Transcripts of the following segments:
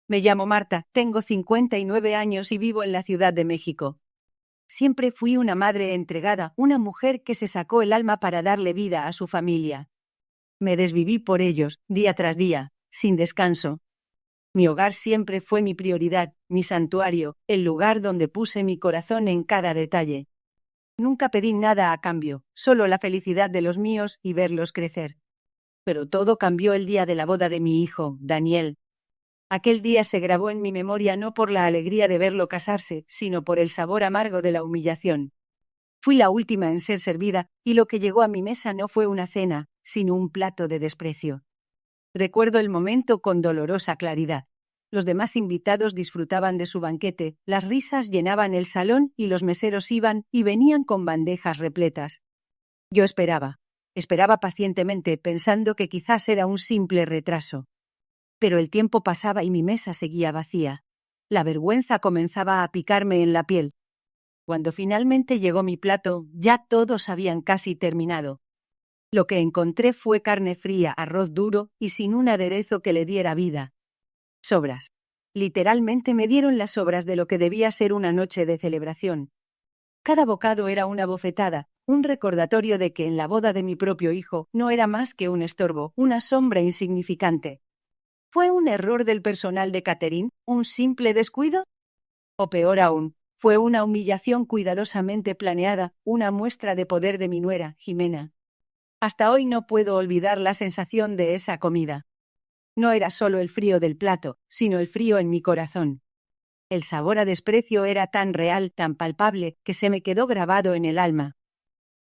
Me llamo Marta, tengo 59 años y vivo en la Ciudad de México. Siempre fui una madre entregada, una mujer que se sacó el alma para darle vida a su familia. Me desviví por ellos, día tras día, sin descanso. Mi hogar siempre fue mi prioridad, mi santuario, el lugar donde puse mi corazón en cada detalle. Nunca pedí nada a cambio, solo la felicidad de los míos y verlos crecer. Pero todo cambió el día de la boda de mi hijo, Daniel. Aquel día se grabó en mi memoria no por la alegría de verlo casarse, sino por el sabor amargo de la humillación. Fui la última en ser servida, y lo que llegó a mi mesa no fue una cena, sino un plato de desprecio. Recuerdo el momento con dolorosa claridad. Los demás invitados disfrutaban de su banquete, las risas llenaban el salón y los meseros iban y venían con bandejas repletas. Yo esperaba pacientemente, pensando que quizás era un simple retraso. Pero el tiempo pasaba y mi mesa seguía vacía. La vergüenza comenzaba a picarme en la piel. Cuando finalmente llegó mi plato, ya todos habían casi terminado. Lo que encontré fue carne fría, arroz duro y sin un aderezo que le diera vida. Sobras. Literalmente me dieron las sobras de lo que debía ser una noche de celebración. Cada bocado era una bofetada, un recordatorio de que en la boda de mi propio hijo no era más que un estorbo, una sombra insignificante. ¿Fue un error del personal de catering? ¿Un simple descuido? O peor aún, fue una humillación cuidadosamente planeada, una muestra de poder de mi nuera, Jimena. Hasta hoy no puedo olvidar la sensación de esa comida. No era solo el frío del plato, sino el frío en mi corazón. El sabor a desprecio era tan real, tan palpable, que se me quedó grabado en el alma.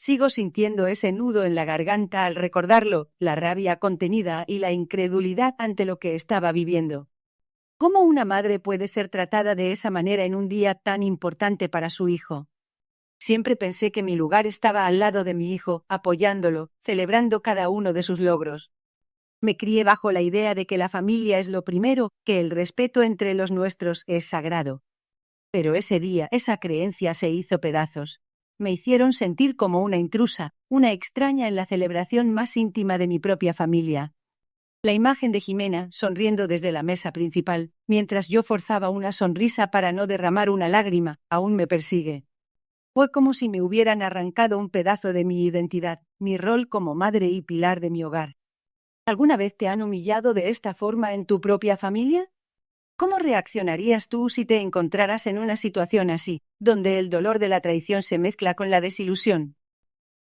Sigo sintiendo ese nudo en la garganta al recordarlo, la rabia contenida y la incredulidad ante lo que estaba viviendo. ¿Cómo una madre puede ser tratada de esa manera en un día tan importante para su hijo? Siempre pensé que mi lugar estaba al lado de mi hijo, apoyándolo, celebrando cada uno de sus logros. Me crié bajo la idea de que la familia es lo primero, que el respeto entre los nuestros es sagrado. Pero ese día, esa creencia se hizo pedazos. Me hicieron sentir como una intrusa, una extraña en la celebración más íntima de mi propia familia. La imagen de Jimena, sonriendo desde la mesa principal, mientras yo forzaba una sonrisa para no derramar una lágrima, aún me persigue. Fue como si me hubieran arrancado un pedazo de mi identidad, mi rol como madre y pilar de mi hogar. ¿Alguna vez te han humillado de esta forma en tu propia familia? ¿Cómo reaccionarías tú si te encontraras en una situación así, donde el dolor de la traición se mezcla con la desilusión?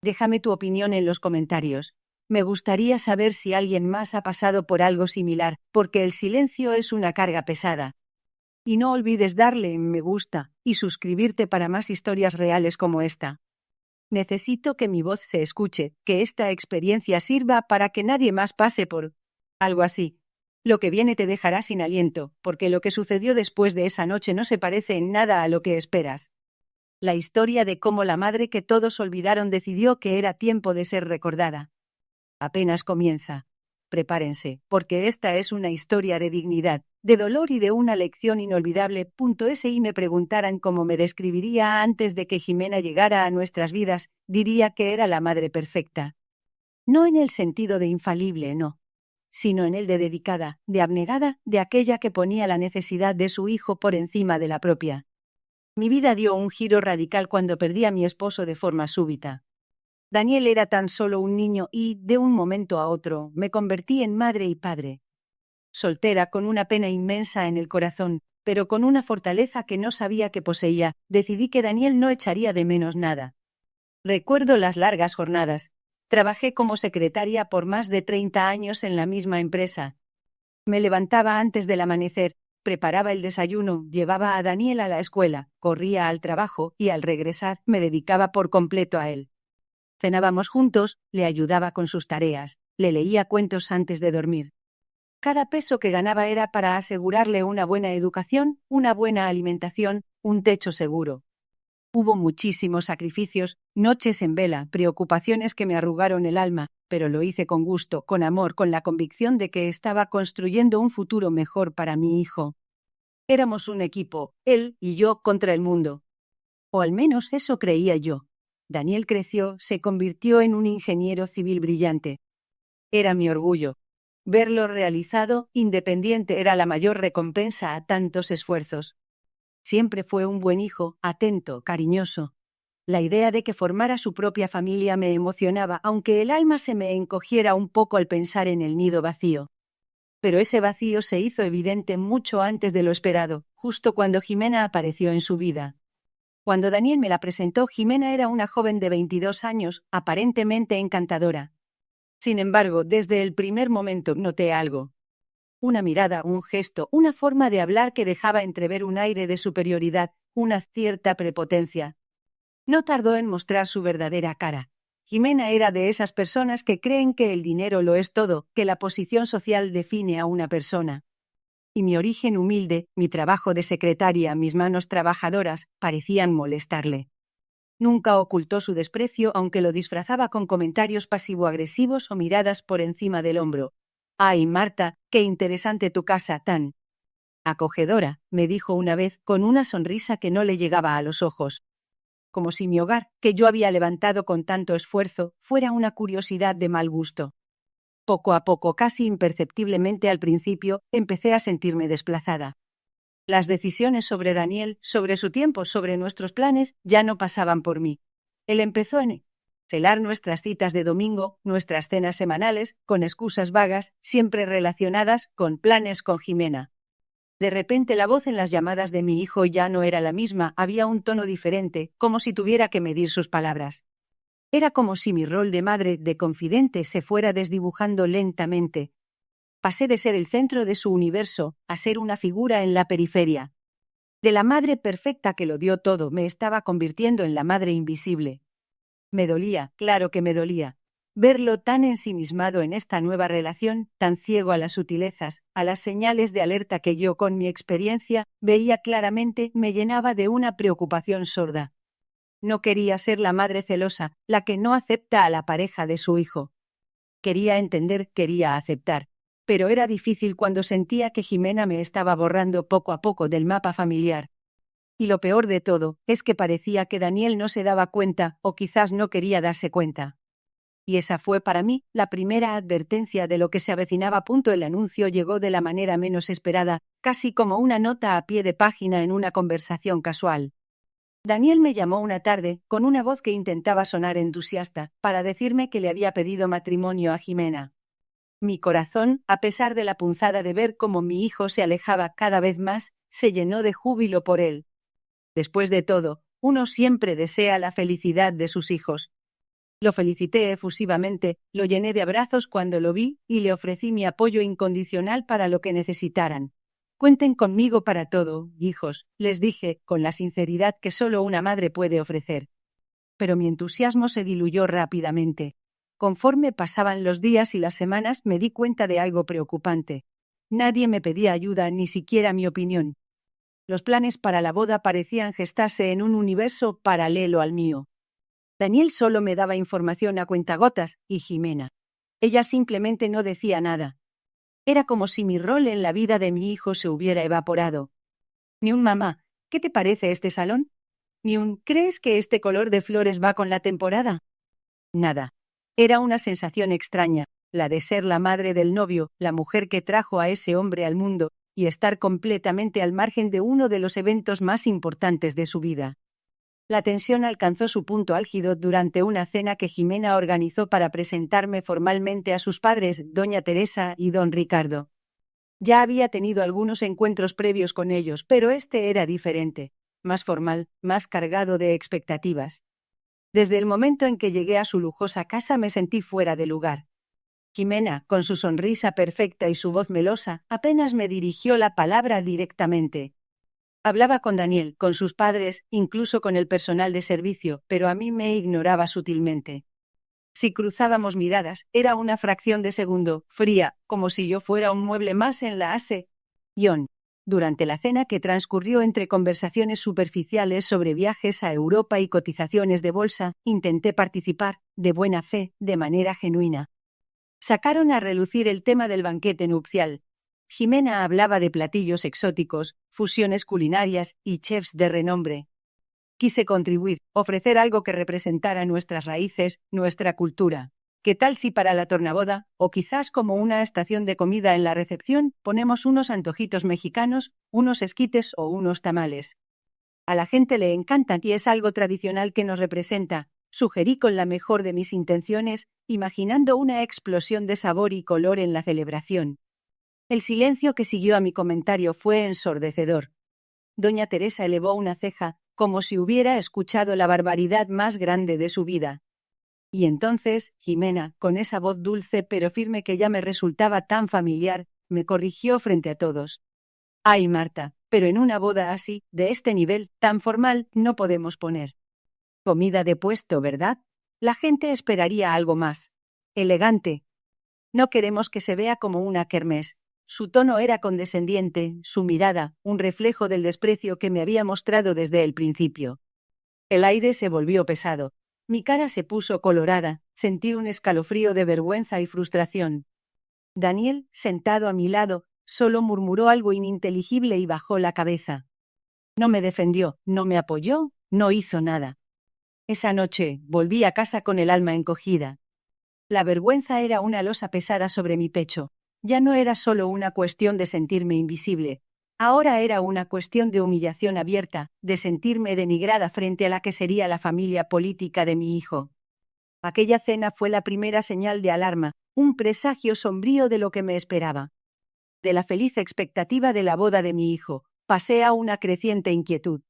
Déjame tu opinión en los comentarios. Me gustaría saber si alguien más ha pasado por algo similar, porque el silencio es una carga pesada. Y no olvides darle me gusta y suscribirte para más historias reales como esta. Necesito que mi voz se escuche, que esta experiencia sirva para que nadie más pase por algo así. Lo que viene te dejará sin aliento, porque lo que sucedió después de esa noche no se parece en nada a lo que esperas. La historia de cómo la madre que todos olvidaron decidió que era tiempo de ser recordada. Apenas comienza. Prepárense, porque esta es una historia de dignidad, de dolor y de una lección inolvidable. Si me preguntaran cómo me describiría antes de que Jimena llegara a nuestras vidas, diría que era la madre perfecta. No en el sentido de infalible, no, sino en el de dedicada, de abnegada, de aquella que ponía la necesidad de su hijo por encima de la propia. Mi vida dio un giro radical cuando perdí a mi esposo de forma súbita. Daniel era tan solo un niño y, de un momento a otro, me convertí en madre y padre. Soltera, con una pena inmensa en el corazón, pero con una fortaleza que no sabía que poseía, decidí que Daniel no echaría de menos nada. Recuerdo las largas jornadas. Trabajé como secretaria por más de 30 años en la misma empresa. Me levantaba antes del amanecer, preparaba el desayuno, llevaba a Daniel a la escuela, corría al trabajo y al regresar me dedicaba por completo a él. Cenábamos juntos, le ayudaba con sus tareas, le leía cuentos antes de dormir. Cada peso que ganaba era para asegurarle una buena educación, una buena alimentación, un techo seguro. Hubo muchísimos sacrificios, noches en vela, preocupaciones que me arrugaron el alma, pero lo hice con gusto, con amor, con la convicción de que estaba construyendo un futuro mejor para mi hijo. Éramos un equipo, él y yo contra el mundo. O al menos eso creía yo. Daniel creció, se convirtió en un ingeniero civil brillante. Era mi orgullo. Verlo realizado, independiente, era la mayor recompensa a tantos esfuerzos. Siempre fue un buen hijo, atento, cariñoso. La idea de que formara su propia familia me emocionaba, aunque el alma se me encogiera un poco al pensar en el nido vacío. Pero ese vacío se hizo evidente mucho antes de lo esperado, justo cuando Jimena apareció en su vida. Cuando Daniel me la presentó, Jimena era una joven de 22 años, aparentemente encantadora. Sin embargo, desde el primer momento noté algo. Una mirada, un gesto, una forma de hablar que dejaba entrever un aire de superioridad, una cierta prepotencia. No tardó en mostrar su verdadera cara. Jimena era de esas personas que creen que el dinero lo es todo, que la posición social define a una persona. Y mi origen humilde, mi trabajo de secretaria, mis manos trabajadoras, parecían molestarle. Nunca ocultó su desprecio, aunque lo disfrazaba con comentarios pasivo-agresivos o miradas por encima del hombro. «Ay, Marta, qué interesante tu casa, tan acogedora», me dijo una vez, con una sonrisa que no le llegaba a los ojos. Como si mi hogar, que yo había levantado con tanto esfuerzo, fuera una curiosidad de mal gusto. Poco a poco, casi imperceptiblemente al principio, empecé a sentirme desplazada. Las decisiones sobre Daniel, sobre su tiempo, sobre nuestros planes, ya no pasaban por mí. Él empezó en celar nuestras citas de domingo, nuestras cenas semanales, con excusas vagas, siempre relacionadas con planes con Jimena. De repente la voz en las llamadas de mi hijo ya no era la misma, había un tono diferente, como si tuviera que medir sus palabras. Era como si mi rol de madre, de confidente, se fuera desdibujando lentamente. Pasé de ser el centro de su universo a ser una figura en la periferia. De la madre perfecta que lo dio todo, me estaba convirtiendo en la madre invisible. Me dolía, claro que me dolía. Verlo tan ensimismado en esta nueva relación, tan ciego a las sutilezas, a las señales de alerta que yo, con mi experiencia, veía claramente, me llenaba de una preocupación sorda. No quería ser la madre celosa, la que no acepta a la pareja de su hijo. Quería entender, quería aceptar. Pero era difícil cuando sentía que Jimena me estaba borrando poco a poco del mapa familiar. Y lo peor de todo es que parecía que Daniel no se daba cuenta, o quizás no quería darse cuenta. Y esa fue para mí la primera advertencia de lo que se avecinaba. El anuncio llegó de la manera menos esperada, casi como una nota a pie de página en una conversación casual. Daniel me llamó una tarde, con una voz que intentaba sonar entusiasta, para decirme que le había pedido matrimonio a Jimena. Mi corazón, a pesar de la punzada de ver cómo mi hijo se alejaba cada vez más, se llenó de júbilo por él. Después de todo, uno siempre desea la felicidad de sus hijos. Lo felicité efusivamente, lo llené de abrazos cuando lo vi y le ofrecí mi apoyo incondicional para lo que necesitaran. Cuenten conmigo para todo, hijos, les dije, con la sinceridad que solo una madre puede ofrecer. Pero mi entusiasmo se diluyó rápidamente. Conforme pasaban los días y las semanas, me di cuenta de algo preocupante. Nadie me pedía ayuda, ni siquiera mi opinión. Los planes para la boda parecían gestarse en un universo paralelo al mío. Daniel solo me daba información a cuentagotas, y Jimena. Ella simplemente no decía nada. Era como si mi rol en la vida de mi hijo se hubiera evaporado. Ni un «mamá, ¿qué te parece este salón?», ni un «¿crees que este color de flores va con la temporada?». Nada. Era una sensación extraña, la de ser la madre del novio, la mujer que trajo a ese hombre al mundo, y estar completamente al margen de uno de los eventos más importantes de su vida. La tensión alcanzó su punto álgido durante una cena que Jimena organizó para presentarme formalmente a sus padres, doña Teresa y don Ricardo. Ya había tenido algunos encuentros previos con ellos, pero este era diferente, más formal, más cargado de expectativas. Desde el momento en que llegué a su lujosa casa me sentí fuera de lugar. Jimena, con su sonrisa perfecta y su voz melosa, apenas me dirigió la palabra directamente. Hablaba con Daniel, con sus padres, incluso con el personal de servicio, pero a mí me ignoraba sutilmente. Si cruzábamos miradas, era una fracción de segundo, fría, como si yo fuera un mueble más en la ase-ión. Durante la cena, que transcurrió entre conversaciones superficiales sobre viajes a Europa y cotizaciones de bolsa, intenté participar, de buena fe, de manera genuina. Sacaron a relucir el tema del banquete nupcial. Jimena hablaba de platillos exóticos, fusiones culinarias y chefs de renombre. Quise contribuir, ofrecer algo que representara nuestras raíces, nuestra cultura. ¿Qué tal si para la tornaboda, o quizás como una estación de comida en la recepción, ponemos unos antojitos mexicanos, unos esquites o unos tamales? A la gente le encantan y es algo tradicional que nos representa. Sugerí con la mejor de mis intenciones, imaginando una explosión de sabor y color en la celebración. El silencio que siguió a mi comentario fue ensordecedor. Doña Teresa elevó una ceja, como si hubiera escuchado la barbaridad más grande de su vida. Y entonces, Jimena, con esa voz dulce pero firme que ya me resultaba tan familiar, me corrigió frente a todos. Ay, Marta, pero en una boda así, de este nivel, tan formal, no podemos poner comida de puesto, ¿verdad? La gente esperaría algo más elegante. No queremos que se vea como una kermés. Su tono era condescendiente, su mirada, un reflejo del desprecio que me había mostrado desde el principio. El aire se volvió pesado. Mi cara se puso colorada, sentí un escalofrío de vergüenza y frustración. Daniel, sentado a mi lado, solo murmuró algo ininteligible y bajó la cabeza. No me defendió, no me apoyó, no hizo nada. Esa noche volví a casa con el alma encogida. La vergüenza era una losa pesada sobre mi pecho. Ya no era solo una cuestión de sentirme invisible. Ahora era una cuestión de humillación abierta, de sentirme denigrada frente a la que sería la familia política de mi hijo. Aquella cena fue la primera señal de alarma, un presagio sombrío de lo que me esperaba. De la feliz expectativa de la boda de mi hijo, pasé a una creciente inquietud.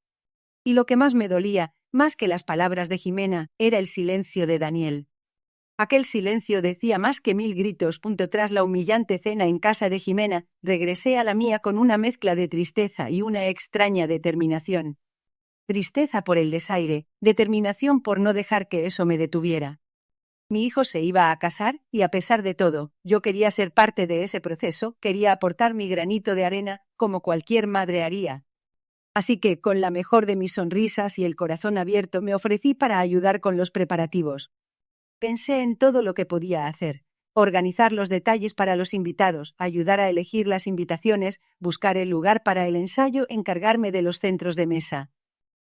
Y lo que más me dolía, más que las palabras de Jimena, era el silencio de Daniel. Aquel silencio decía más que 1000 gritos. Tras la humillante cena en casa de Jimena, regresé a la mía con una mezcla de tristeza y una extraña determinación. Tristeza por el desaire, determinación por no dejar que eso me detuviera. Mi hijo se iba a casar y, a pesar de todo, yo quería ser parte de ese proceso, quería aportar mi granito de arena, como cualquier madre haría. Así que, con la mejor de mis sonrisas y el corazón abierto, me ofrecí para ayudar con los preparativos. Pensé en todo lo que podía hacer. Organizar los detalles para los invitados, ayudar a elegir las invitaciones, buscar el lugar para el ensayo, encargarme de los centros de mesa.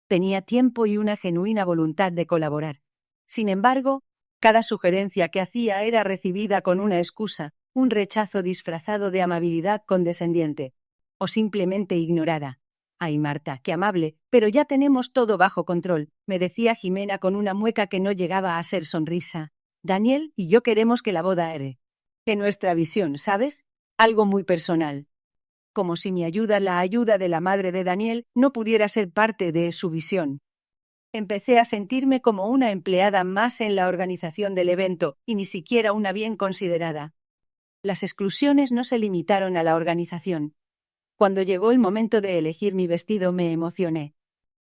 Tenía tiempo y una genuina voluntad de colaborar. Sin embargo, cada sugerencia que hacía era recibida con una excusa, un rechazo disfrazado de amabilidad condescendiente, o simplemente ignorada. Ay, Marta, qué amable, pero ya tenemos todo bajo control, me decía Jimena con una mueca que no llegaba a ser sonrisa. Daniel y yo queremos que la boda ere. Que nuestra visión, ¿sabes? Algo muy personal. Como si mi ayuda, la ayuda de la madre de Daniel, no pudiera ser parte de su visión. Empecé a sentirme como una empleada más en la organización del evento, y ni siquiera una bien considerada. Las exclusiones no se limitaron a la organización. Cuando llegó el momento de elegir mi vestido me emocioné.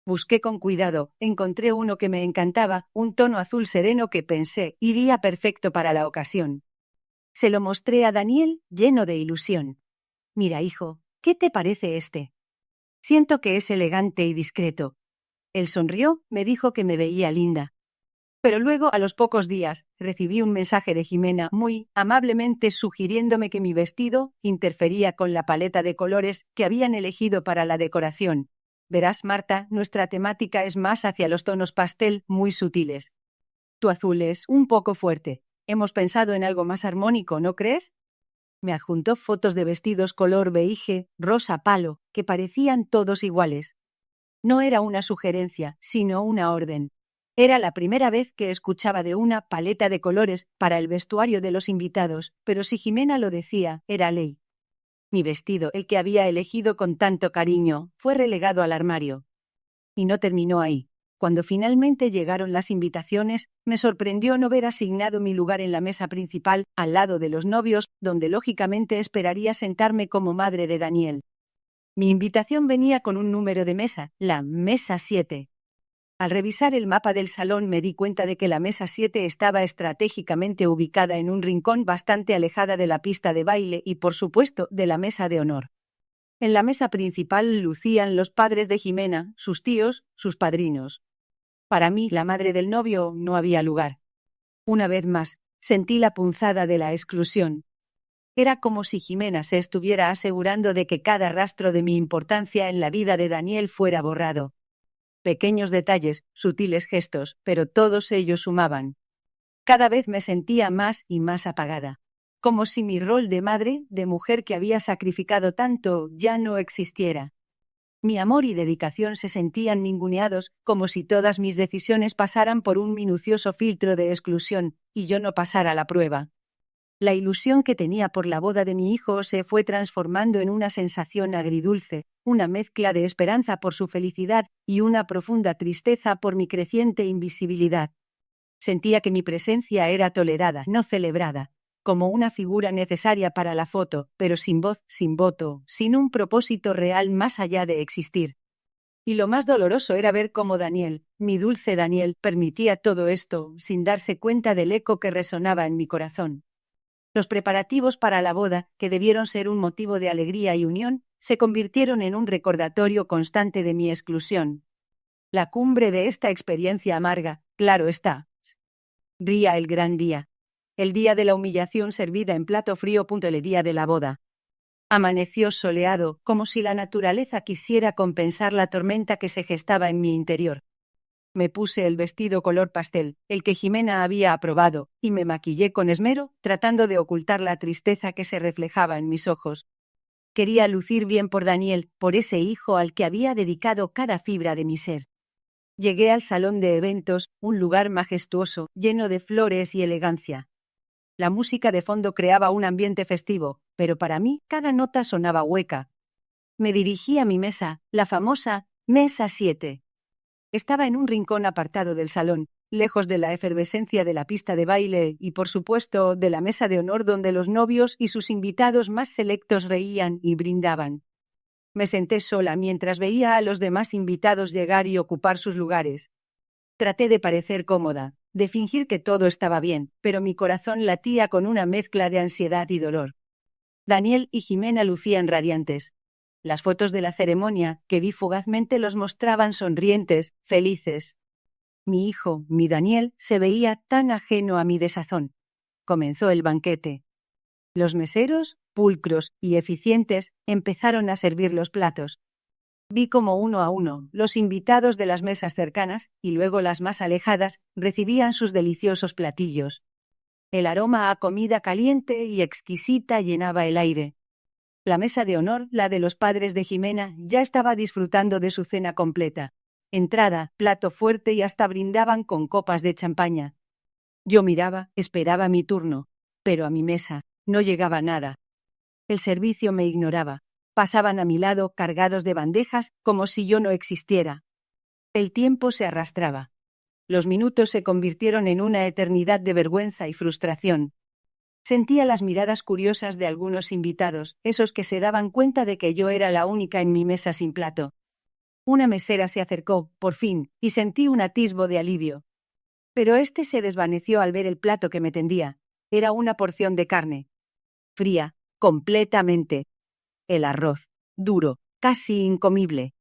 Busqué con cuidado, encontré uno que me encantaba, un tono azul sereno que pensé iría perfecto para la ocasión. Se lo mostré a Daniel, lleno de ilusión. Mira, hijo, ¿qué te parece este? Siento que es elegante y discreto. Él sonrió, me dijo que me veía linda. Pero luego, a los pocos días, recibí un mensaje de Jimena muy amablemente sugiriéndome que mi vestido interfería con la paleta de colores que habían elegido para la decoración. Verás, Marta, nuestra temática es más hacia los tonos pastel muy sutiles. Tu azul es un poco fuerte. Hemos pensado en algo más armónico, ¿no crees? Me adjuntó fotos de vestidos color beige, rosa palo, que parecían todos iguales. No era una sugerencia, sino una orden. Era la primera vez que escuchaba de una paleta de colores para el vestuario de los invitados, pero si Jimena lo decía, era ley. Mi vestido, el que había elegido con tanto cariño, fue relegado al armario. Y no terminó ahí. Cuando finalmente llegaron las invitaciones, me sorprendió no ver asignado mi lugar en la mesa principal, al lado de los novios, donde lógicamente esperaría sentarme como madre de Daniel. Mi invitación venía con un número de mesa, la mesa 7. Al revisar el mapa del salón me di cuenta de que la mesa 7 estaba estratégicamente ubicada en un rincón bastante alejada de la pista de baile y, por supuesto, de la mesa de honor. En la mesa principal lucían los padres de Jimena, sus tíos, sus padrinos. Para mí, la madre del novio, no había lugar. Una vez más, sentí la punzada de la exclusión. Era como si Jimena se estuviera asegurando de que cada rastro de mi importancia en la vida de Daniel fuera borrado. Pequeños detalles, sutiles gestos, pero todos ellos sumaban. Cada vez me sentía más y más apagada, como si mi rol de madre, de mujer que había sacrificado tanto, ya no existiera. Mi amor y dedicación se sentían ninguneados, como si todas mis decisiones pasaran por un minucioso filtro de exclusión, y yo no pasara la prueba. La ilusión que tenía por la boda de mi hijo se fue transformando en una sensación agridulce, una mezcla de esperanza por su felicidad y una profunda tristeza por mi creciente invisibilidad. Sentía que mi presencia era tolerada, no celebrada, como una figura necesaria para la foto, pero sin voz, sin voto, sin un propósito real más allá de existir. Y lo más doloroso era ver cómo Daniel, mi dulce Daniel, permitía todo esto, sin darse cuenta del eco que resonaba en mi corazón. Los preparativos para la boda, que debieron ser un motivo de alegría y unión, se convirtieron en un recordatorio constante de mi exclusión. La cumbre de esta experiencia amarga, claro está. Ría el gran día. El día de la humillación servida en plato frío. El día de la boda. Amaneció soleado, como si la naturaleza quisiera compensar la tormenta que se gestaba en mi interior. Me puse el vestido color pastel, el que Jimena había aprobado, y me maquillé con esmero, tratando de ocultar la tristeza que se reflejaba en mis ojos. Quería lucir bien por Daniel, por ese hijo al que había dedicado cada fibra de mi ser. Llegué al salón de eventos, un lugar majestuoso, lleno de flores y elegancia. La música de fondo creaba un ambiente festivo, pero para mí cada nota sonaba hueca. Me dirigí a mi mesa, la famosa Mesa 7. Estaba en un rincón apartado del salón, lejos de la efervescencia de la pista de baile y, por supuesto, de la mesa de honor donde los novios y sus invitados más selectos reían y brindaban. Me senté sola mientras veía a los demás invitados llegar y ocupar sus lugares. Traté de parecer cómoda, de fingir que todo estaba bien, pero mi corazón latía con una mezcla de ansiedad y dolor. Daniel y Jimena lucían radiantes. Las fotos de la ceremonia que vi fugazmente los mostraban sonrientes, felices. Mi hijo, mi Daniel, se veía tan ajeno a mi desazón. Comenzó el banquete. Los meseros, pulcros y eficientes, empezaron a servir los platos. Vi cómo uno a uno, los invitados de las mesas cercanas, y luego las más alejadas, recibían sus deliciosos platillos. El aroma a comida caliente y exquisita llenaba el aire. La mesa de honor, la de los padres de Jimena, ya estaba disfrutando de su cena completa. Entrada, plato fuerte y hasta brindaban con copas de champaña. Yo miraba, esperaba mi turno, pero a mi mesa no llegaba nada. El servicio me ignoraba. Pasaban a mi lado cargados de bandejas como si yo no existiera. El tiempo se arrastraba. Los minutos se convirtieron en una eternidad de vergüenza y frustración. Sentía las miradas curiosas de algunos invitados, esos que se daban cuenta de que yo era la única en mi mesa sin plato. Una mesera se acercó, por fin, y sentí un atisbo de alivio. Pero este se desvaneció al ver el plato que me tendía. Era una porción de carne. Fría, completamente. El arroz, duro, casi incomible.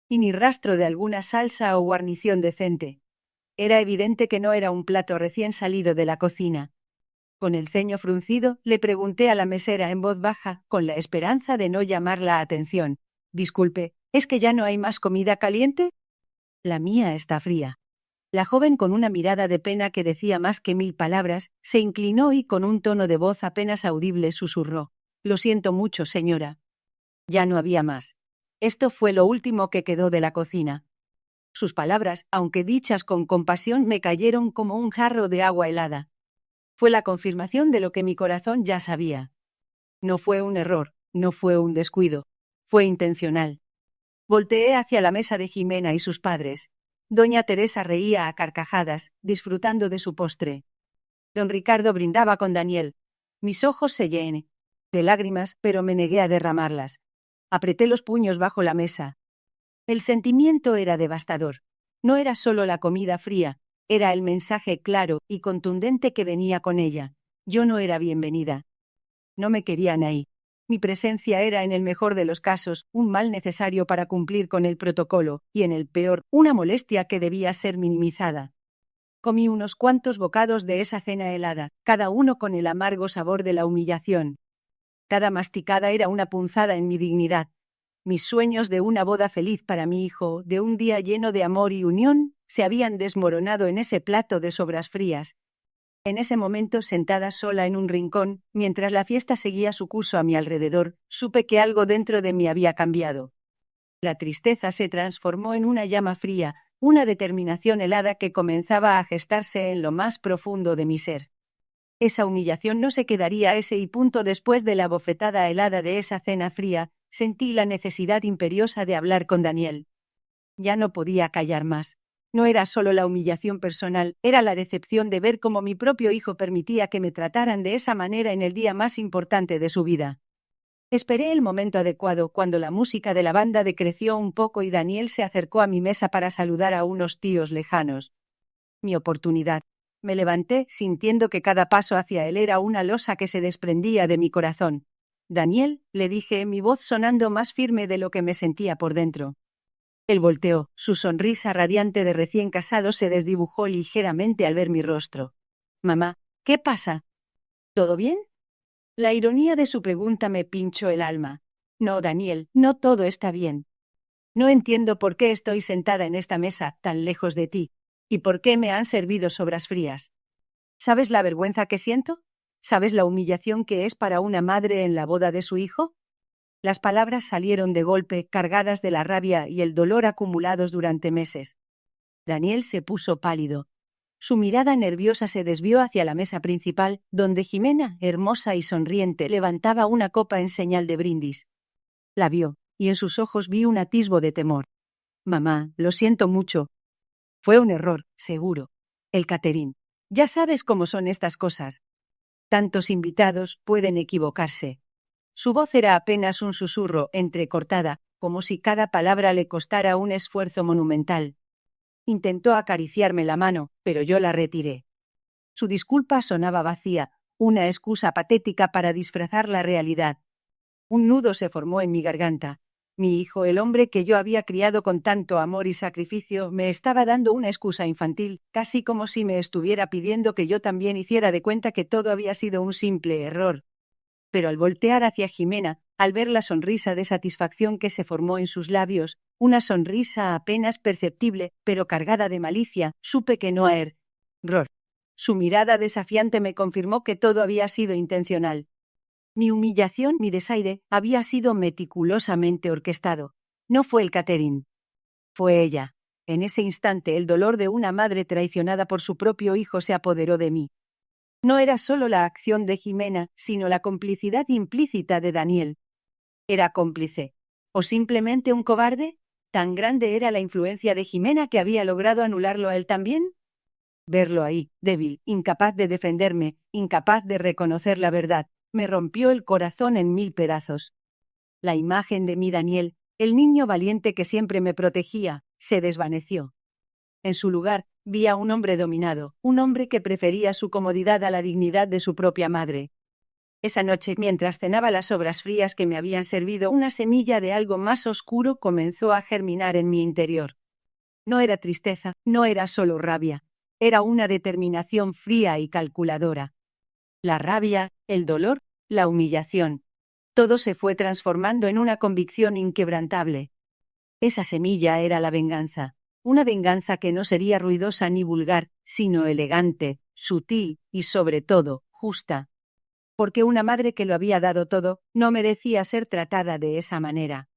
Y ni rastro de alguna salsa o guarnición decente. Era evidente que no era un plato recién salido de la cocina. Con el ceño fruncido, le pregunté a la mesera en voz baja, con la esperanza de no llamar la atención. Disculpe, ¿es que ya no hay más comida caliente? La mía está fría. La joven, con una mirada de pena que decía más que 1000 palabras, se inclinó y con un tono de voz apenas audible susurró. Lo siento mucho, señora. Ya no había más. Esto fue lo último que quedó de la cocina. Sus palabras, aunque dichas con compasión, me cayeron como un jarro de agua helada. Fue la confirmación de lo que mi corazón ya sabía. No fue un error, no fue un descuido. Fue intencional. Volteé hacia la mesa de Jimena y sus padres. Doña Teresa reía a carcajadas, disfrutando de su postre. Don Ricardo brindaba con Daniel. Mis ojos se llené de lágrimas, pero me negué a derramarlas. Apreté los puños bajo la mesa. El sentimiento era devastador. No era solo la comida fría, era el mensaje claro y contundente que venía con ella. Yo no era bienvenida. No me querían ahí. Mi presencia era, en el mejor de los casos, un mal necesario para cumplir con el protocolo, y en el peor, una molestia que debía ser minimizada. Comí unos cuantos bocados de esa cena helada, cada uno con el amargo sabor de la humillación. Cada masticada era una punzada en mi dignidad. Mis sueños de una boda feliz para mi hijo, de un día lleno de amor y unión, se habían desmoronado en ese plato de sobras frías. En ese momento, sentada sola en un rincón, mientras la fiesta seguía su curso a mi alrededor, supe que algo dentro de mí había cambiado. La tristeza se transformó en una llama fría, una determinación helada que comenzaba a gestarse en lo más profundo de mi ser. Esa humillación no se quedaría ese y punto después de la bofetada helada de esa cena fría, sentí la necesidad imperiosa de hablar con Daniel. Ya no podía callar más. No era solo la humillación personal, era la decepción de ver cómo mi propio hijo permitía que me trataran de esa manera en el día más importante de su vida. Esperé el momento adecuado cuando la música de la banda decreció un poco y Daniel se acercó a mi mesa para saludar a unos tíos lejanos. Mi oportunidad. Me levanté sintiendo que cada paso hacia él era una losa que se desprendía de mi corazón. Daniel, le dije, mi voz sonando más firme de lo que me sentía por dentro. Él volteó, su sonrisa radiante de recién casado se desdibujó ligeramente al ver mi rostro. Mamá, ¿qué pasa? ¿Todo bien? La ironía de su pregunta me pinchó el alma. No, Daniel, no todo está bien. No entiendo por qué estoy sentada en esta mesa, tan lejos de ti, y por qué me han servido sobras frías. ¿Sabes la vergüenza que siento? ¿Sabes la humillación que es para una madre en la boda de su hijo? Las palabras salieron de golpe, cargadas de la rabia y el dolor acumulados durante meses. Daniel se puso pálido. Su mirada nerviosa se desvió hacia la mesa principal, donde Jimena, hermosa y sonriente, levantaba una copa en señal de brindis. La vio, y en sus ojos vi un atisbo de temor. Mamá, lo siento mucho. Fue un error, seguro. El catering. Ya sabes cómo son estas cosas. Tantos invitados pueden equivocarse. Su voz era apenas un susurro, entrecortada, como si cada palabra le costara un esfuerzo monumental. Intentó acariciarme la mano, pero yo la retiré. Su disculpa sonaba vacía, una excusa patética para disfrazar la realidad. Un nudo se formó en mi garganta. Mi hijo, el hombre que yo había criado con tanto amor y sacrificio, me estaba dando una excusa infantil, casi como si me estuviera pidiendo que yo también hiciera de cuenta que todo había sido un simple error. Pero al voltear hacia Jimena, al ver la sonrisa de satisfacción que se formó en sus labios, una sonrisa apenas perceptible, pero cargada de malicia, supe que no era error. Su mirada desafiante me confirmó que todo había sido intencional. Mi humillación, mi desaire, había sido meticulosamente orquestado. No fue el catering. Fue ella. En ese instante el dolor de una madre traicionada por su propio hijo se apoderó de mí. No era solo la acción de Jimena, sino la complicidad implícita de Daniel. ¿Era cómplice? ¿O simplemente un cobarde? ¿Tan grande era la influencia de Jimena que había logrado anularlo a él también? Verlo ahí, débil, incapaz de defenderme, incapaz de reconocer la verdad, me rompió el corazón en 1000 pedazos. La imagen de mi Daniel, el niño valiente que siempre me protegía, se desvaneció. En su lugar, vi a un hombre dominado, un hombre que prefería su comodidad a la dignidad de su propia madre. Esa noche, mientras cenaba las sobras frías que me habían servido, una semilla de algo más oscuro comenzó a germinar en mi interior. No era tristeza, no era solo rabia, era una determinación fría y calculadora. La rabia, el dolor, la humillación. Todo se fue transformando en una convicción inquebrantable. Esa semilla era la venganza. Una venganza que no sería ruidosa ni vulgar, sino elegante, sutil y, sobre todo, justa. Porque una madre que lo había dado todo, no merecía ser tratada de esa manera.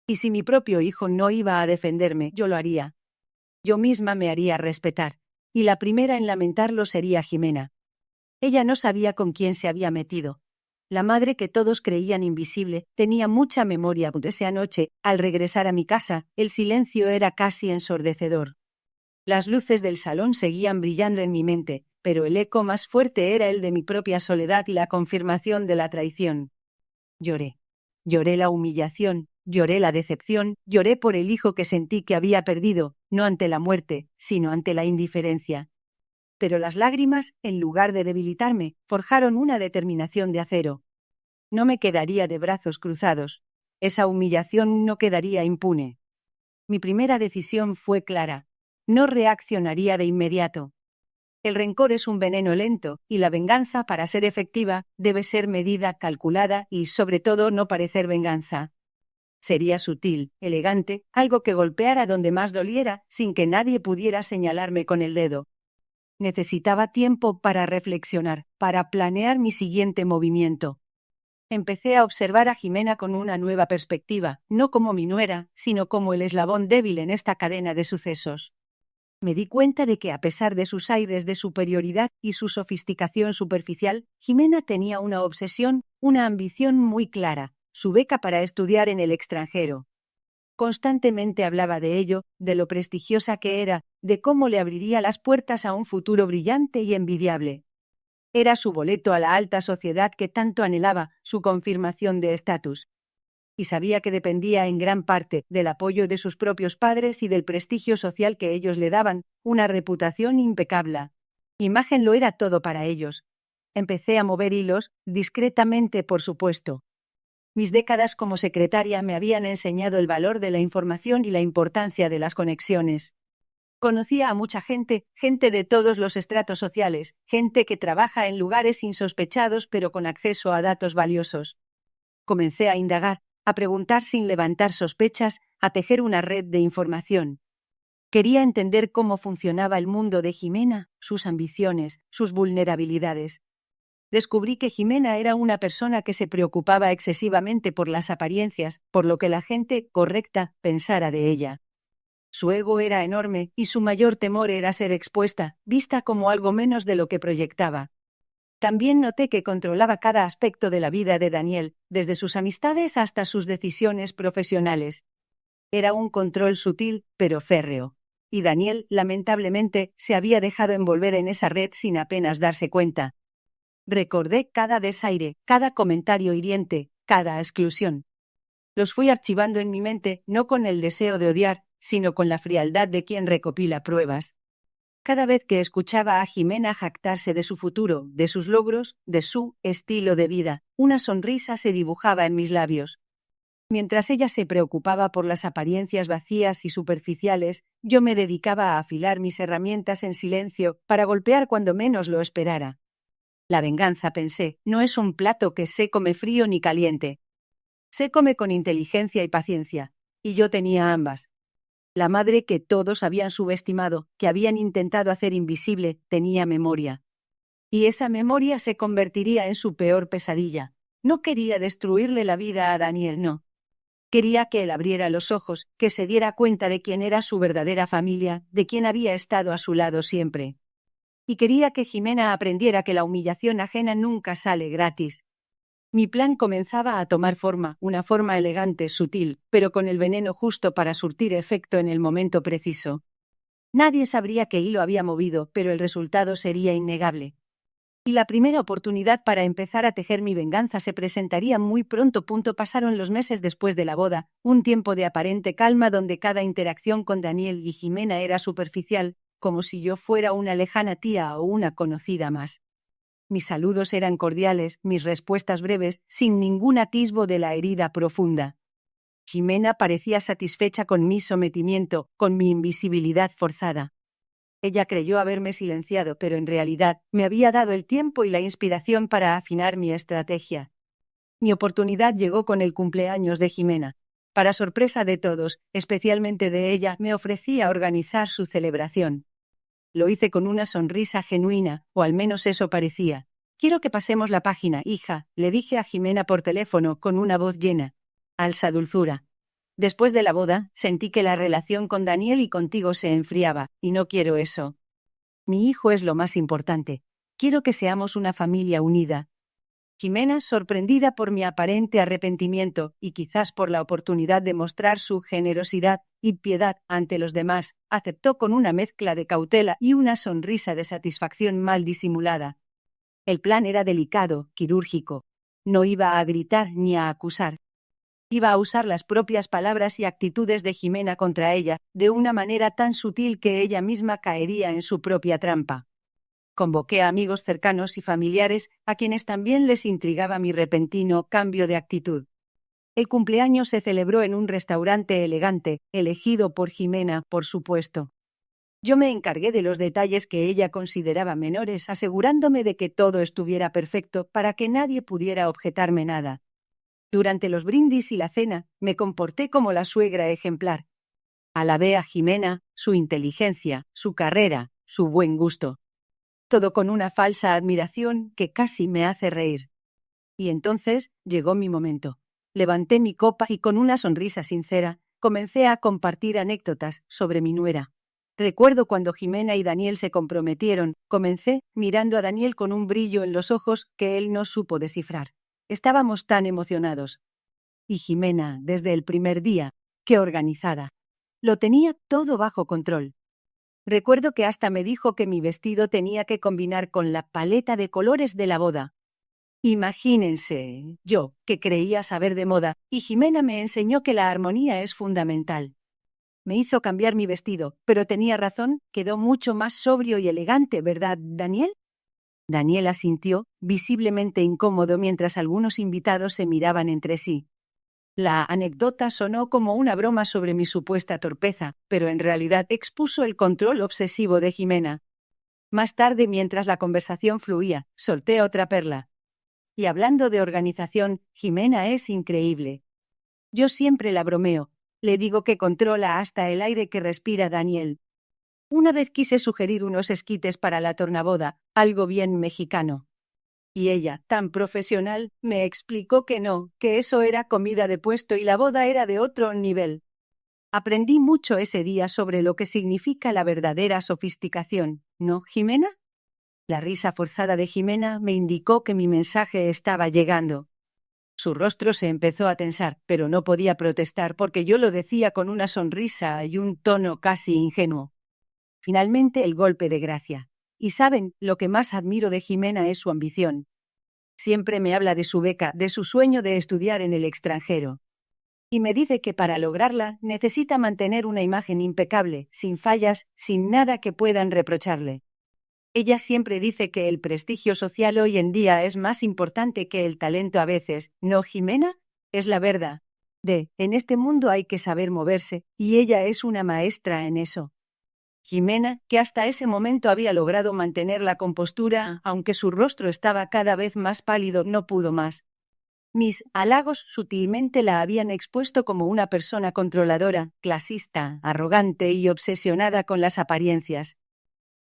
Y si mi propio hijo no iba a defenderme, yo lo haría. Yo misma me haría respetar. Y la primera en lamentarlo sería Jimena. Ella no sabía con quién se había metido. La madre que todos creían invisible tenía mucha memoria. Esa noche, al regresar a mi casa, el silencio era casi ensordecedor. Las luces del salón seguían brillando en mi mente, pero el eco más fuerte era el de mi propia soledad y la confirmación de la traición. Lloré. Lloré la humillación, lloré la decepción, lloré por el hijo que sentí que había perdido, no ante la muerte, sino ante la indiferencia. Pero las lágrimas, en lugar de debilitarme, forjaron una determinación de acero. No me quedaría de brazos cruzados. Esa humillación no quedaría impune. Mi primera decisión fue clara. No reaccionaría de inmediato. El rencor es un veneno lento, y la venganza, para ser efectiva, debe ser medida, calculada y, sobre todo, no parecer venganza. Sería sutil, elegante, algo que golpeara donde más doliera, sin que nadie pudiera señalarme con el dedo. Necesitaba tiempo para reflexionar, para planear mi siguiente movimiento. Empecé a observar a Jimena con una nueva perspectiva, no como mi nuera, sino como el eslabón débil en esta cadena de sucesos. Me di cuenta de que a pesar de sus aires de superioridad y su sofisticación superficial, Jimena tenía una obsesión, una ambición muy clara, su beca para estudiar en el extranjero. Constantemente hablaba de ello, de lo prestigiosa que era, de cómo le abriría las puertas a un futuro brillante y envidiable. Era su boleto a la alta sociedad que tanto anhelaba, su confirmación de estatus. Y sabía que dependía en gran parte del apoyo de sus propios padres y del prestigio social que ellos le daban, una reputación impecable. Imagen lo era todo para ellos. Empecé a mover hilos, discretamente por supuesto. Mis décadas como secretaria me habían enseñado el valor de la información y la importancia de las conexiones. Conocía a mucha gente, gente de todos los estratos sociales, gente que trabaja en lugares insospechados pero con acceso a datos valiosos. Comencé a indagar, a preguntar sin levantar sospechas, a tejer una red de información. Quería entender cómo funcionaba el mundo de Jimena, sus ambiciones, sus vulnerabilidades. Descubrí que Jimena era una persona que se preocupaba excesivamente por las apariencias, por lo que la gente correcta pensara de ella. Su ego era enorme y su mayor temor era ser expuesta, vista como algo menos de lo que proyectaba. También noté que controlaba cada aspecto de la vida de Daniel, desde sus amistades hasta sus decisiones profesionales. Era un control sutil, pero férreo. Y Daniel, lamentablemente, se había dejado envolver en esa red sin apenas darse cuenta. Recordé cada desaire, cada comentario hiriente, cada exclusión. Los fui archivando en mi mente, no con el deseo de odiar, sino con la frialdad de quien recopila pruebas. Cada vez que escuchaba a Jimena jactarse de su futuro, de sus logros, de su estilo de vida, una sonrisa se dibujaba en mis labios. Mientras ella se preocupaba por las apariencias vacías y superficiales, yo me dedicaba a afilar mis herramientas en silencio para golpear cuando menos lo esperara. La venganza, pensé, no es un plato que se come frío ni caliente. Se come con inteligencia y paciencia, y yo tenía ambas. La madre que todos habían subestimado, que habían intentado hacer invisible, tenía memoria. Y esa memoria se convertiría en su peor pesadilla. No quería destruirle la vida a Daniel, no. Quería que él abriera los ojos, que se diera cuenta de quién era su verdadera familia, de quién había estado a su lado siempre. Y quería que Jimena aprendiera que la humillación ajena nunca sale gratis. Mi plan comenzaba a tomar forma, una forma elegante, sutil, pero con el veneno justo para surtir efecto en el momento preciso. Nadie sabría qué hilo había movido, pero el resultado sería innegable. Y la primera oportunidad para empezar a tejer mi venganza se presentaría muy pronto. Pasaron los meses después de la boda, un tiempo de aparente calma donde cada interacción con Daniel y Jimena era superficial, como si yo fuera una lejana tía o una conocida más. Mis saludos eran cordiales, mis respuestas breves, sin ningún atisbo de la herida profunda. Jimena parecía satisfecha con mi sometimiento, con mi invisibilidad forzada. Ella creyó haberme silenciado, pero en realidad me había dado el tiempo y la inspiración para afinar mi estrategia. Mi oportunidad llegó con el cumpleaños de Jimena. Para sorpresa de todos, especialmente de ella, me ofrecí a organizar su celebración. Lo hice con una sonrisa genuina, o al menos eso parecía. «Quiero que pasemos la página, hija», le dije a Jimena por teléfono con una voz llena. Alsa dulzura. Después de la boda, sentí que la relación con Daniel y contigo se enfriaba, y no quiero eso. Mi hijo es lo más importante. Quiero que seamos una familia unida. Jimena, sorprendida por mi aparente arrepentimiento y quizás por la oportunidad de mostrar su generosidad y piedad ante los demás, aceptó con una mezcla de cautela y una sonrisa de satisfacción mal disimulada. El plan era delicado, quirúrgico. No iba a gritar ni a acusar. Iba a usar las propias palabras y actitudes de Jimena contra ella, de una manera tan sutil que ella misma caería en su propia trampa. Convoqué a amigos cercanos y familiares a quienes también les intrigaba mi repentino cambio de actitud. El cumpleaños se celebró en un restaurante elegante, elegido por Jimena, por supuesto. Yo me encargué de los detalles que ella consideraba menores, asegurándome de que todo estuviera perfecto para que nadie pudiera objetarme nada. Durante los brindis y la cena, me comporté como la suegra ejemplar. Alabé a Jimena, su inteligencia, su carrera, su buen gusto. todo con una falsa admiración que casi me hace reír. Y entonces llegó mi momento. Levanté mi copa y con una sonrisa sincera comencé a compartir anécdotas sobre mi nuera. Recuerdo cuando Jimena y Daniel se comprometieron, comencé mirando a Daniel con un brillo en los ojos que él no supo descifrar. Estábamos tan emocionados. Y Jimena, desde el primer día, qué organizada. Lo tenía todo bajo control. Recuerdo que hasta me dijo que mi vestido tenía que combinar con la paleta de colores de la boda. Imagínense, yo, que creía saber de moda, y Jimena me enseñó que la armonía es fundamental. Me hizo cambiar mi vestido, pero tenía razón, quedó mucho más sobrio y elegante, ¿verdad, Daniel? Daniel asintió, visiblemente incómodo mientras algunos invitados se miraban entre sí. La anécdota sonó como una broma sobre mi supuesta torpeza, pero en realidad expuso el control obsesivo de Jimena. Más tarde, mientras la conversación fluía, solté otra perla. Y hablando de organización, Jimena es increíble. Yo siempre la bromeo. Le digo que controla hasta el aire que respira Daniel. Una vez quise sugerir unos esquites para la tornaboda, algo bien mexicano. Y ella, tan profesional, me explicó que no, que eso era comida de puesto y la boda era de otro nivel. Aprendí mucho ese día sobre lo que significa la verdadera sofisticación, ¿no, Jimena? La risa forzada de Jimena me indicó que mi mensaje estaba llegando. Su rostro se empezó a tensar, pero no podía protestar porque yo lo decía con una sonrisa y un tono casi ingenuo. Finalmente el golpe de gracia. Y saben, lo que más admiro de Jimena es su ambición. Siempre me habla de su beca, de su sueño de estudiar en el extranjero. Y me dice que para lograrla necesita mantener una imagen impecable, sin fallas, sin nada que puedan reprocharle. Ella siempre dice que el prestigio social hoy en día es más importante que el talento a veces, ¿no, Jimena? Es la verdad. En este mundo hay que saber moverse, y ella es una maestra en eso. Jimena, que hasta ese momento había logrado mantener la compostura, aunque su rostro estaba cada vez más pálido, no pudo más. Mis halagos sutilmente la habían expuesto como una persona controladora, clasista, arrogante y obsesionada con las apariencias.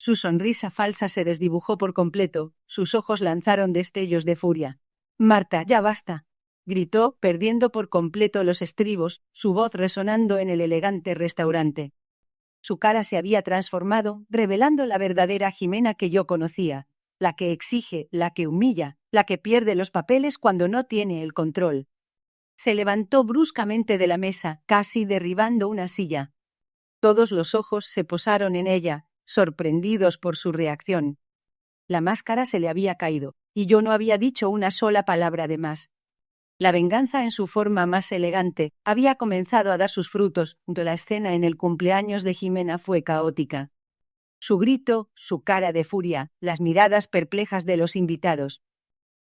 Su sonrisa falsa se desdibujó por completo, sus ojos lanzaron destellos de furia. «Marta, ya basta», gritó, perdiendo por completo los estribos, su voz resonando en el elegante restaurante. Su cara se había transformado, revelando la verdadera Jimena que yo conocía, la que exige, la que humilla, la que pierde los papeles cuando no tiene el control. Se levantó bruscamente de la mesa, casi derribando una silla. Todos los ojos se posaron en ella, sorprendidos por su reacción. La máscara se le había caído, y yo no había dicho una sola palabra de más. La venganza en su forma más elegante había comenzado a dar sus frutos, la escena en el cumpleaños de Jimena fue caótica. Su grito, su cara de furia, las miradas perplejas de los invitados.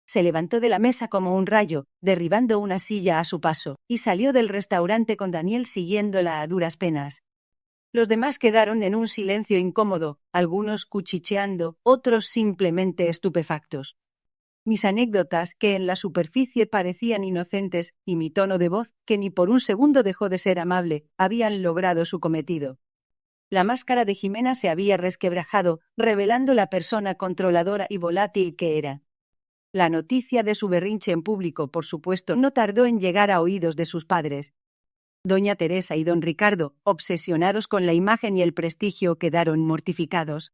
Se levantó de la mesa como un rayo, derribando una silla a su paso, y salió del restaurante con Daniel siguiéndola a duras penas. Los demás quedaron en un silencio incómodo, algunos cuchicheando, otros simplemente estupefactos. Mis anécdotas, que en la superficie parecían inocentes, y mi tono de voz, que ni por un segundo dejó de ser amable, habían logrado su cometido. La máscara de Jimena se había resquebrajado, revelando la persona controladora y volátil que era. La noticia de su berrinche en público, por supuesto, no tardó en llegar a oídos de sus padres. Doña Teresa y don Ricardo, obsesionados con la imagen y el prestigio, quedaron mortificados.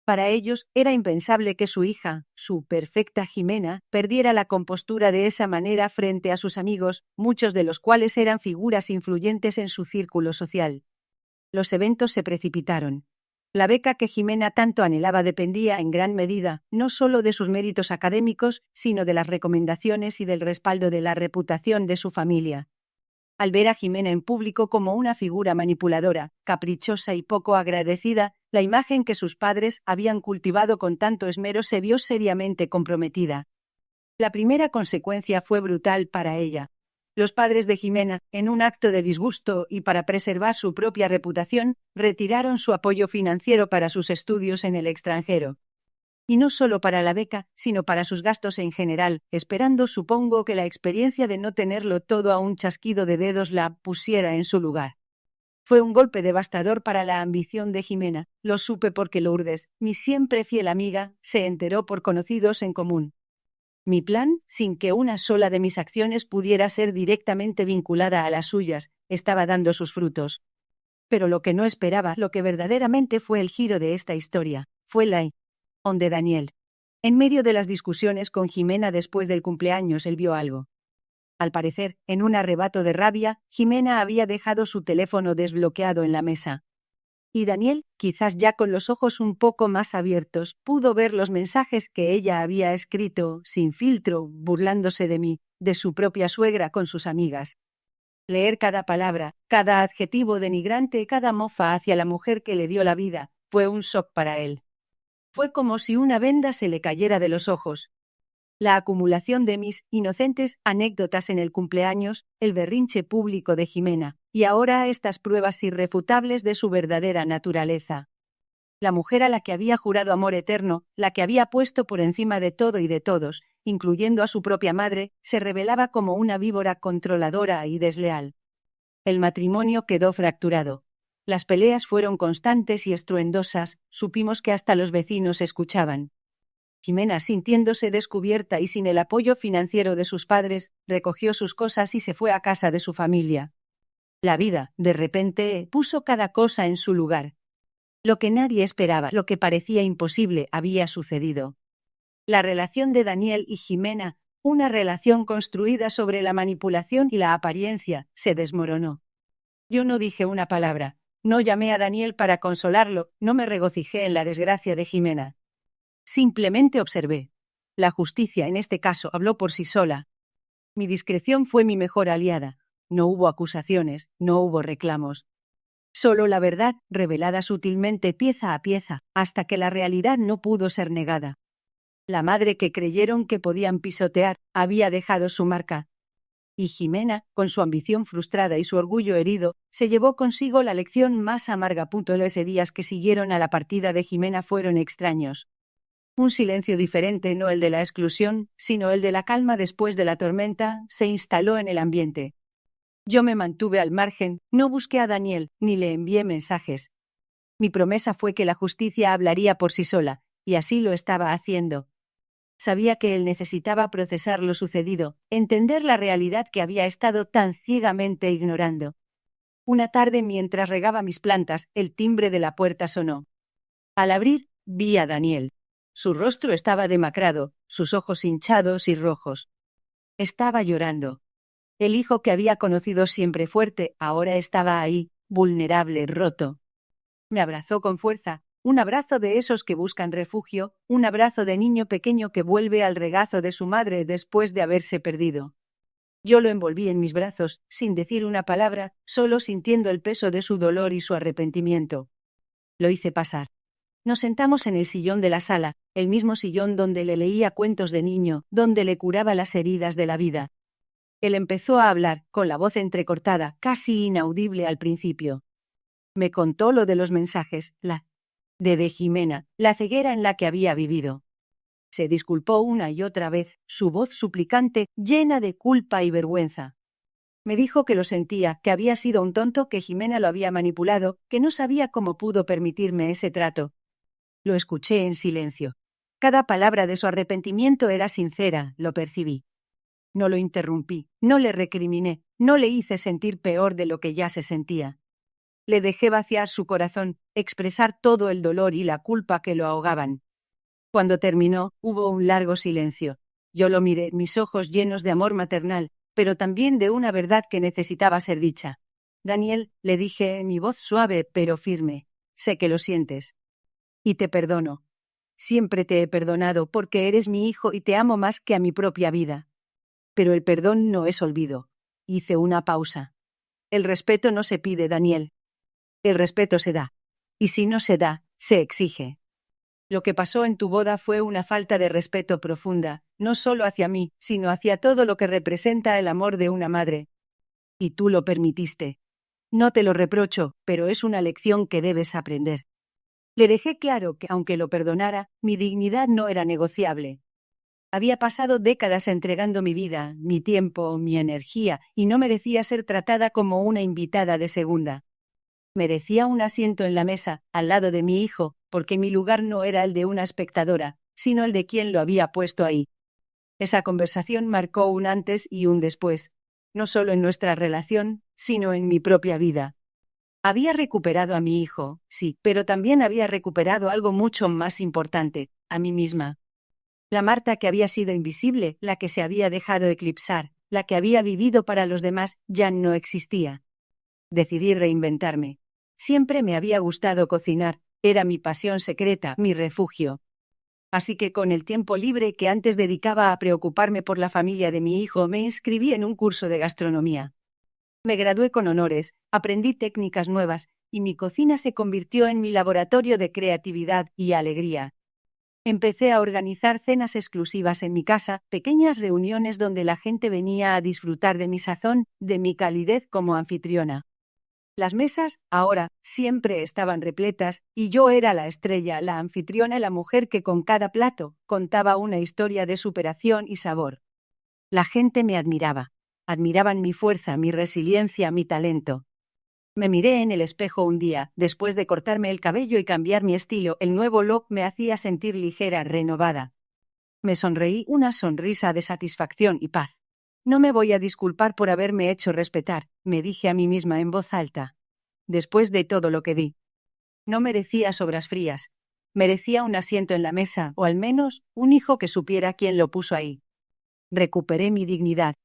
Para ellos era impensable que su hija, su perfecta Jimena, perdiera la compostura de esa manera frente a sus amigos, muchos de los cuales eran figuras influyentes en su círculo social. Los eventos se precipitaron. La beca que Jimena tanto anhelaba dependía en gran medida no solo de sus méritos académicos, sino de las recomendaciones y del respaldo de la reputación de su familia. Al ver a Jimena en público como una figura manipuladora, caprichosa y poco agradecida, la imagen que sus padres habían cultivado con tanto esmero se vio seriamente comprometida. La primera consecuencia fue brutal para ella. Los padres de Jimena, en un acto de disgusto y para preservar su propia reputación, retiraron su apoyo financiero para sus estudios en el extranjero. Y no solo para la beca, sino para sus gastos en general, esperando, supongo, que la experiencia de no tenerlo todo a un chasquido de dedos la pusiera en su lugar. Fue un golpe devastador para la ambición de Jimena. Lo supe porque Lourdes, mi siempre fiel amiga, se enteró por conocidos en común. Mi plan, sin que una sola de mis acciones pudiera ser directamente vinculada a las suyas, estaba dando sus frutos. Pero lo que no esperaba, lo que verdaderamente fue el giro de esta historia, fue la de Daniel. En medio de las discusiones con Jimena después del cumpleaños, él vio algo. Al parecer, en un arrebato de rabia, Jimena había dejado su teléfono desbloqueado en la mesa. Y Daniel, quizás ya con los ojos un poco más abiertos, pudo ver los mensajes que ella había escrito, sin filtro, burlándose de mí, de su propia suegra con sus amigas. Leer cada palabra, cada adjetivo denigrante, cada mofa hacia la mujer que le dio la vida, fue un shock para él. Fue como si una venda se le cayera de los ojos. La acumulación de mis inocentes anécdotas en el cumpleaños, el berrinche público de Jimena, y ahora estas pruebas irrefutables de su verdadera naturaleza. La mujer a la que había jurado amor eterno, la que había puesto por encima de todo y de todos, incluyendo a su propia madre, se revelaba como una víbora controladora y desleal. El matrimonio quedó fracturado. Las peleas fueron constantes y estruendosas, supimos que hasta los vecinos escuchaban. Jimena, sintiéndose descubierta y sin el apoyo financiero de sus padres, recogió sus cosas y se fue a casa de su familia. La vida, de repente, puso cada cosa en su lugar. Lo que nadie esperaba, lo que parecía imposible, había sucedido. La relación de Daniel y Jimena, una relación construida sobre la manipulación y la apariencia, se desmoronó. Yo no dije una palabra, no llamé a Daniel para consolarlo, no me regocijé en la desgracia de Jimena. Simplemente observé. La justicia en este caso habló por sí sola. Mi discreción fue mi mejor aliada. No hubo acusaciones, no hubo reclamos. Solo la verdad, revelada sutilmente pieza a pieza, hasta que la realidad no pudo ser negada. La madre que creyeron que podían pisotear, había dejado su marca. Y Jimena, con su ambición frustrada y su orgullo herido, se llevó consigo la lección más amarga. Los días que siguieron a la partida de Jimena fueron extraños. Un silencio diferente, no el de la exclusión, sino el de la calma después de la tormenta, se instaló en el ambiente. Yo me mantuve al margen, no busqué a Daniel, ni le envié mensajes. Mi promesa fue que la justicia hablaría por sí sola, y así lo estaba haciendo. Sabía que él necesitaba procesar lo sucedido, entender la realidad que había estado tan ciegamente ignorando. Una tarde, mientras regaba mis plantas, el timbre de la puerta sonó. Al abrir, vi a Daniel. Su rostro estaba demacrado, sus ojos hinchados y rojos. Estaba llorando. El hijo que había conocido siempre fuerte, ahora estaba ahí, vulnerable, roto. Me abrazó con fuerza, un abrazo de esos que buscan refugio, un abrazo de niño pequeño que vuelve al regazo de su madre después de haberse perdido. Yo lo envolví en mis brazos, sin decir una palabra, solo sintiendo el peso de su dolor y su arrepentimiento. Lo hice pasar. Nos sentamos en el sillón de la sala, el mismo sillón donde le leía cuentos de niño, donde le curaba las heridas de la vida. Él empezó a hablar, con la voz entrecortada, casi inaudible al principio. Me contó lo de los mensajes, la de Jimena, la ceguera en la que había vivido. Se disculpó una y otra vez, su voz suplicante, llena de culpa y vergüenza. Me dijo que lo sentía, que había sido un tonto, que Jimena lo había manipulado, que no sabía cómo pudo permitirme ese trato. Lo escuché en silencio. Cada palabra de su arrepentimiento era sincera, lo percibí. No lo interrumpí, no le recriminé, no le hice sentir peor de lo que ya se sentía. Le dejé vaciar su corazón, expresar todo el dolor y la culpa que lo ahogaban. Cuando terminó, hubo un largo silencio. Yo lo miré, mis ojos llenos de amor maternal, pero también de una verdad que necesitaba ser dicha. Daniel, le dije, mi voz suave pero firme, sé que lo sientes. Y te perdono. Siempre te he perdonado porque eres mi hijo y te amo más que a mi propia vida. Pero el perdón no es olvido. Hice una pausa. El respeto no se pide, Daniel. El respeto se da. Y si no se da, se exige. Lo que pasó en tu boda fue una falta de respeto profunda, no solo hacia mí, sino hacia todo lo que representa el amor de una madre. Y tú lo permitiste. No te lo reprocho, pero es una lección que debes aprender. Le dejé claro que, aunque lo perdonara, mi dignidad no era negociable. Había pasado décadas entregando mi vida, mi tiempo, mi energía, y no merecía ser tratada como una invitada de segunda. Merecía un asiento en la mesa, al lado de mi hijo, porque mi lugar no era el de una espectadora, sino el de quien lo había puesto ahí. Esa conversación marcó un antes y un después, no solo en nuestra relación, sino en mi propia vida. Había recuperado a mi hijo, sí, pero también había recuperado algo mucho más importante, a mí misma. La Marta que había sido invisible, la que se había dejado eclipsar, la que había vivido para los demás, ya no existía. Decidí reinventarme. Siempre me había gustado cocinar, era mi pasión secreta, mi refugio. Así que con el tiempo libre que antes dedicaba a preocuparme por la familia de mi hijo, me inscribí en un curso de gastronomía. Me gradué con honores, aprendí técnicas nuevas, y mi cocina se convirtió en mi laboratorio de creatividad y alegría. Empecé a organizar cenas exclusivas en mi casa, pequeñas reuniones donde la gente venía a disfrutar de mi sazón, de mi calidez como anfitriona. Las mesas, ahora, siempre estaban repletas, y yo era la estrella, la anfitriona, la mujer que con cada plato contaba una historia de superación y sabor. La gente me admiraba. Admiraban mi fuerza, mi resiliencia, mi talento. Me miré en el espejo un día, después de cortarme el cabello y cambiar mi estilo, el nuevo look me hacía sentir ligera, renovada. Me sonreí una sonrisa de satisfacción y paz. No me voy a disculpar por haberme hecho respetar, me dije a mí misma en voz alta. Después de todo lo que di. No merecía sobras frías. Merecía un asiento en la mesa, o al menos, un hijo que supiera quién lo puso ahí. Recuperé mi dignidad.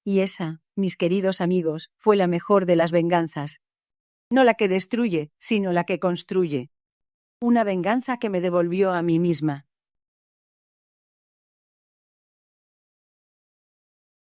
Y esa, mis queridos amigos, fue la mejor de las venganzas. No la que destruye, sino la que construye. Una venganza que me devolvió a mí misma.